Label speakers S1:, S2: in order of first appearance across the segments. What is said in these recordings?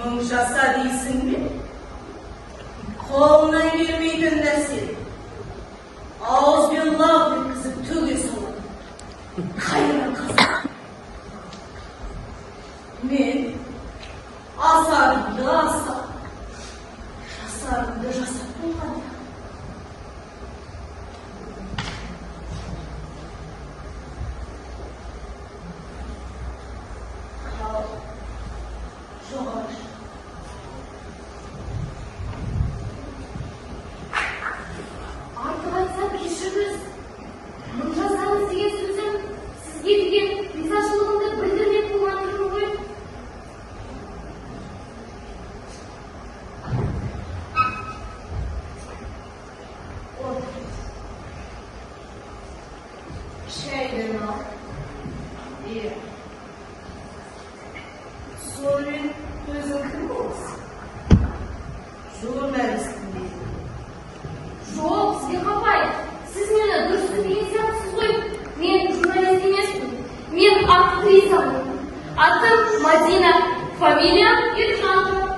S1: Mımşasa değilsin mi? Koluna girmeydin nesin? Ağız bir laf bir kızı tügesi olur. Hayır kızım. Men asarımda asar. Jasarımda jasar bulmadı. İyi. Sorun gözün kırmızı. Jurnalistim değil.
S2: Жоқ, сізге қапай. Сіз мені дұрыс түсінбеген сияқтысыз ғой. Мен журналист емеспін. Мен актрисамын. Атым Мадина, фамилиям Ирханова.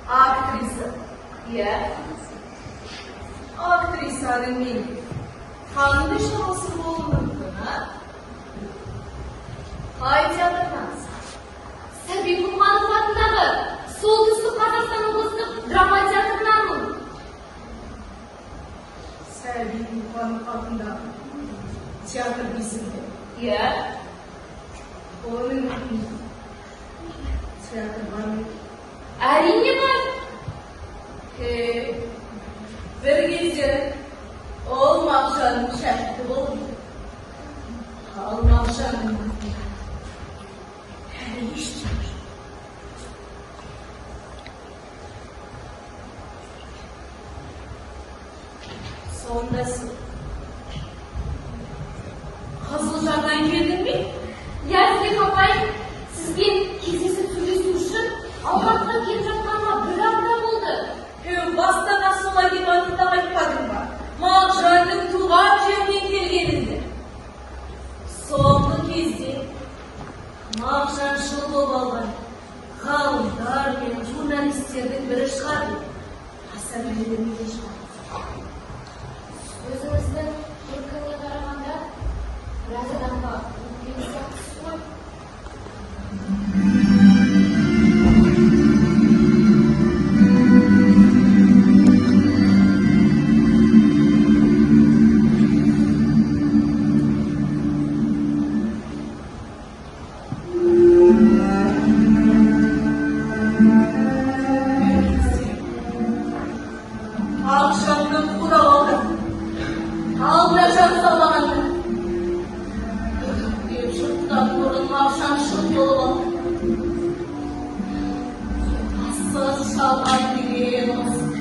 S1: Актриса.
S2: Иә.
S1: Aktrisanın benim. Hangi şansı bulundun ha? Қай театрдан?
S2: Сәби Құлманов атындағы Солтүстік Қазақстан облыстық драма театрынанмын.
S1: Сәби Құлманов атындағы театр дейсің бе?
S2: Иә.
S1: Оның театр бар ма?
S2: Әрине бар.
S1: Bir gece ol Mavşan'ın şəhti oldu. Al Mavşan'ın hələ iş çıxır. Sondası. Kızılcan'dan geldin mi?
S2: Иә, сізге қапай. Сізге кездесіп сөйлесу үшін Алматыға келіп жатқаныма бір апта болды.
S1: Bastan asıla limanında айтпадың ба? Mağşanның туған жерінен келгеніңді. Соңғы кезде Мағжаншыл болып алған ғалымдар мен журналистердің бірі шығады. Аса білдірмеге шығады.
S2: Өзіңіздің көркіне қарағанда біраз адамға өткен сияқтысыз ғой.
S1: Akşamdan kura oldu. Aldaşan sabahında. Bir şırttan burun akşam şırt oldu. Hassas şalvar bir olsun.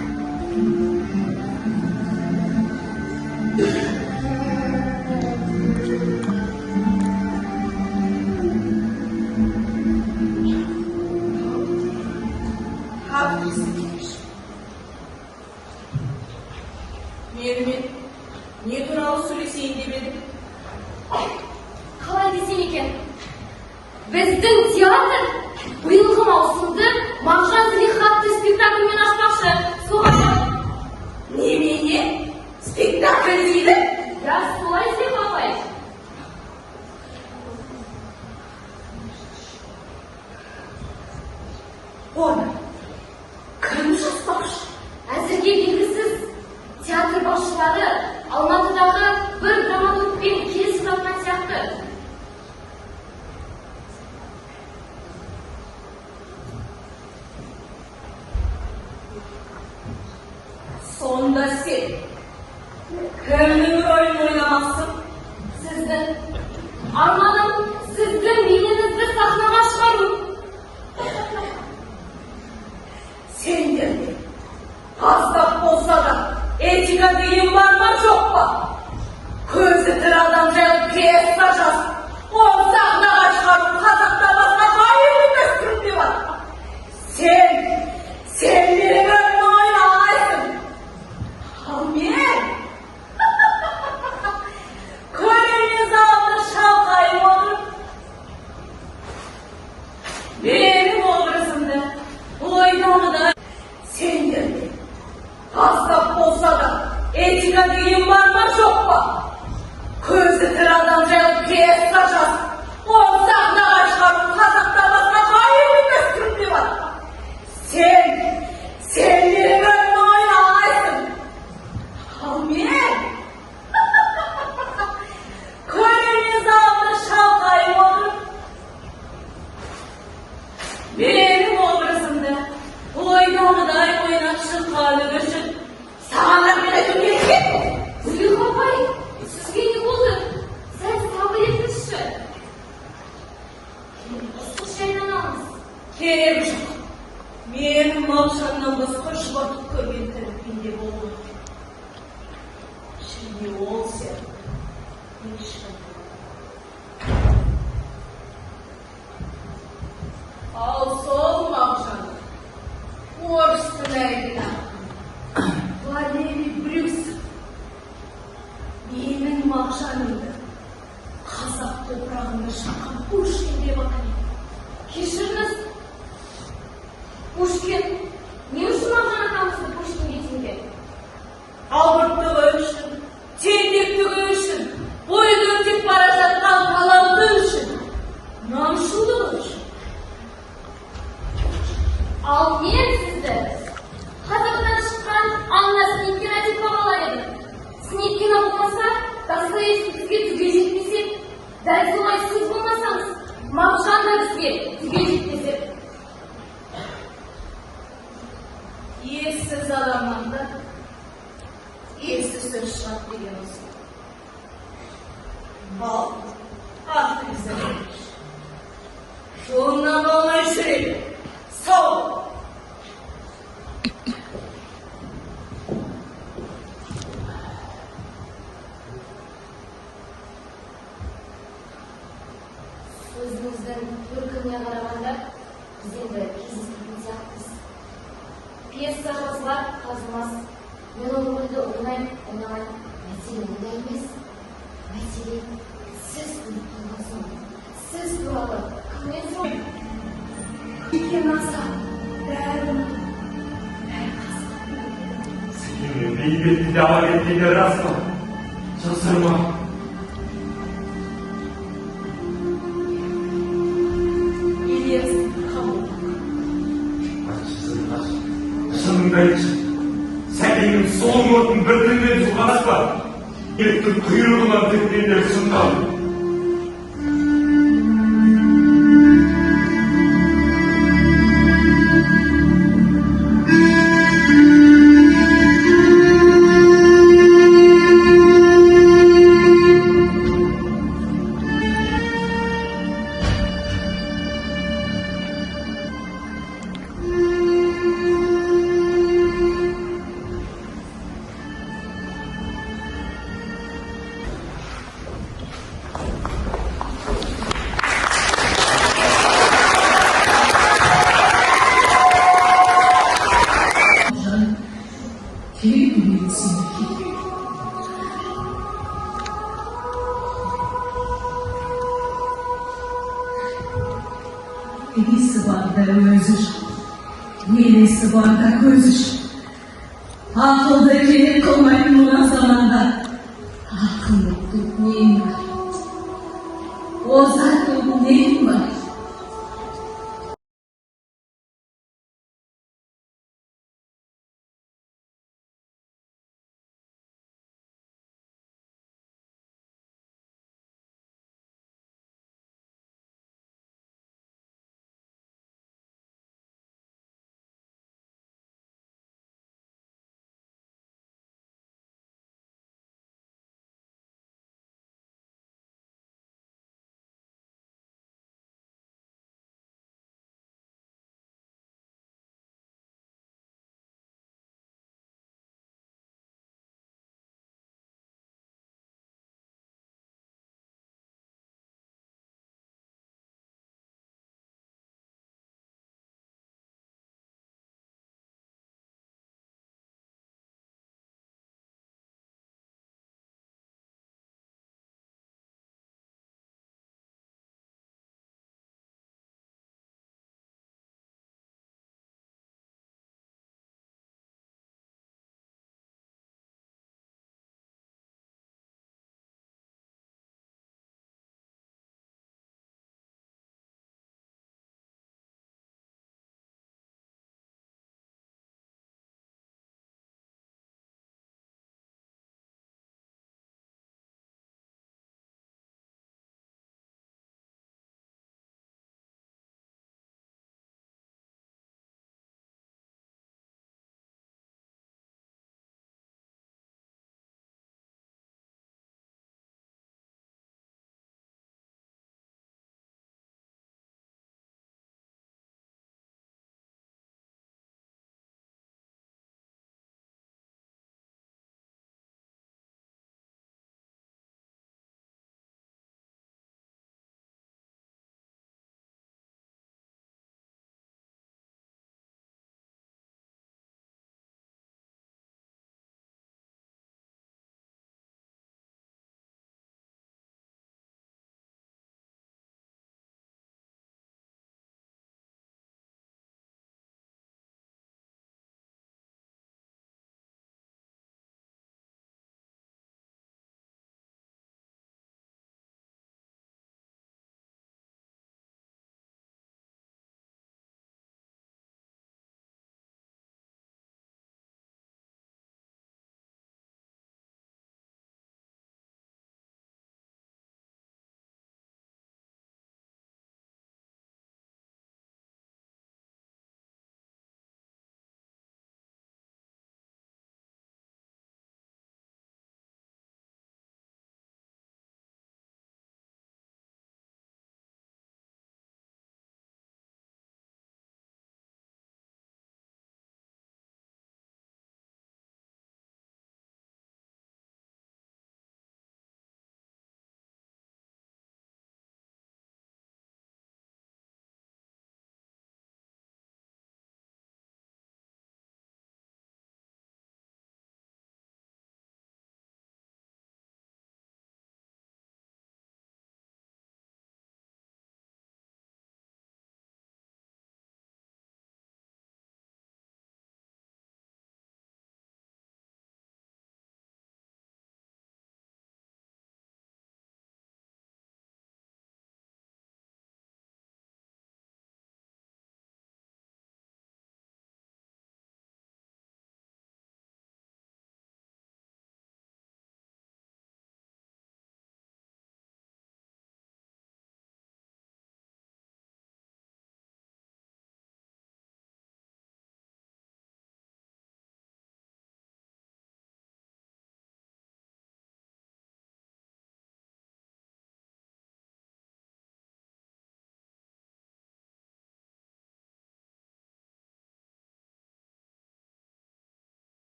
S1: Merimin ne туралы сөйлесейін деп едім?
S2: Қалай десем екен? Біздің театр биылғы маусымды Мағжан Зылихатты
S1: Оны кім жазбақшы?
S2: Әзірге белгісіз. Театр басшылары Алматыдағы бір драматургпен келісіп жатқан сияқты.
S1: Сонда сен кімнің рөлін ойнамақсың?
S2: Сіздің арманым сіздің бейнеңізді сахнаға шығару.
S1: Сендерде аздап болса да этика деген бар ма жоқ па? Көзі тірі адам жайлы пьеса жазып, оны сахнаға шығару қазақта басқа қай елдің дәстүрінде бар? Сен менің рөлімді ойнамайсың. Ал мен көрермен залында шалқайып отырып, менің образымды ойнауды. Сендерде аздап болса да этика деген бар ма жоқ па? Көзі тірі адам жайлы пьеса жазып, оны сахнаға шығару қазақта басқа қай елдің дәстүрінде бар? Сен менің рөлімді ойнамайсың. Ал мен көрермен залында шалқайып отырып, менің образымды ойнаудай ойнап шыққаны үшін саған рахмет айту керек пе?
S2: Зüleyха апай, сізге не болды? Сәл сабыр етіңізші. Ыстық шайнанамыз.
S1: Керегі жоқ. Менің Мағжаннан басқа жұбатып көрген тірі пенде болмады. Және ол сияқты ешкім. Ал сол Мағжан орыс тілі айтқан Валерий Брюсов менің Мағжанымды қазақ топырағында шыққан Пушкин деп атайды.
S2: Кешіріңіз. Пушкин. Не үшін Мағжан атамызды Пушкин дейтінге?
S1: Албырттығы үшін, тентектігі үшін, бойы өтеп бара жатқан таланты үшін, намысшылдығы үшін.
S2: Ал мен сізді қазақтан шыққан Анна Сниткина деп бағалар едім. Сниткина болмаса, Достоевский бізге түге жетпесе, дәл солай сіз болмасаңыз, Мағжан да бізге түге жетпесе.
S1: Ессіз адамнан да ессіз сөз шығады деген осы. Ал, актриса демекші. Жолыңнан қалмай жүреді. Сау!
S2: Өзіңіздің көркіне қарағанда, біз енді кездеспейтін сияқтымыз. Пьеса жазылар, қазылмас. Мен ол рөлді ойнамай, мәселе онда емес. Мәселе сіз ұмытылған соң, сіз туралы кімнен соң?
S1: Екен аса, бәрін, қазақтың.
S3: Сенің бейбетті де ала кеткені рас па? Жасырма.
S1: Ильяс қабыл.
S3: Шыныңды айтшы. Сәкеннің сол мұртын бір тілмен жұлғанас па? Еттің құйрығынан тіккендер шынған.
S1: Iyisi var da özür, iyisi var da gözür. Akılda kelip kılmayın buna zamanda. Akıl yokluk neyin var? O zaten neyin var?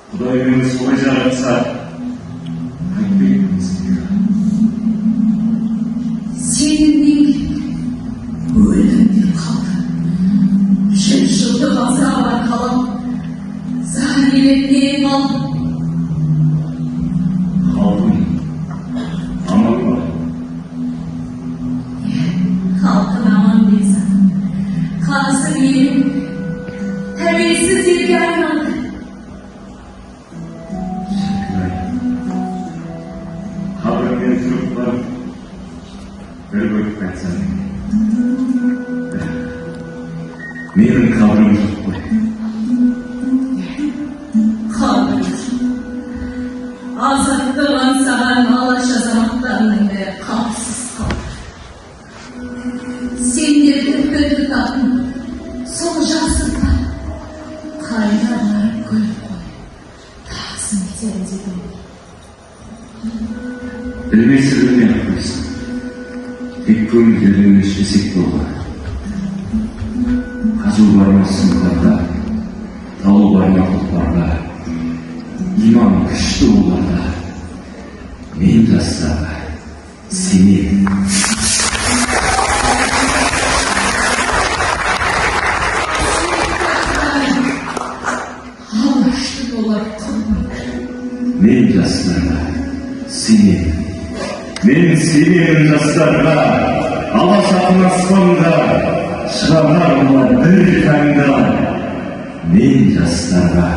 S3: Құдай мені солай жаратса, қайтпекпін сізге.
S1: Senin öldüm bir kaldı. Şaşırdı azaba kalan zahiretliğim al.
S3: Қалдым, аман ба?
S1: Halkın aman değilsen. Kanısı yerim. Terbiyesiz yerge ayrıldı.
S3: Қабірімнен тұрып барып, бір бөліп қайтсам. Менің қабірім жоқ қой.
S1: Kaldır. Azatlılan saran alaşa zamanlarının ve kapsız kaldır. Sindirdim kötü tatlım. Solucaksın da. Kaydarlar koy koy. Tağsın içerici dolu.
S3: Білмейсің не қойсын. Тек көңілдерін ішпесек болды. Қазу барма сынықтарда, талу барма құлпарда, иман күшті оларда, мен жастарға сенемін.
S1: Havaşlı dolar tanımak.
S3: Мен жастарға сенемін. Мен сенемін жастарға, алашағын аспанға, шығарар олар бір таңда. Мен жастарға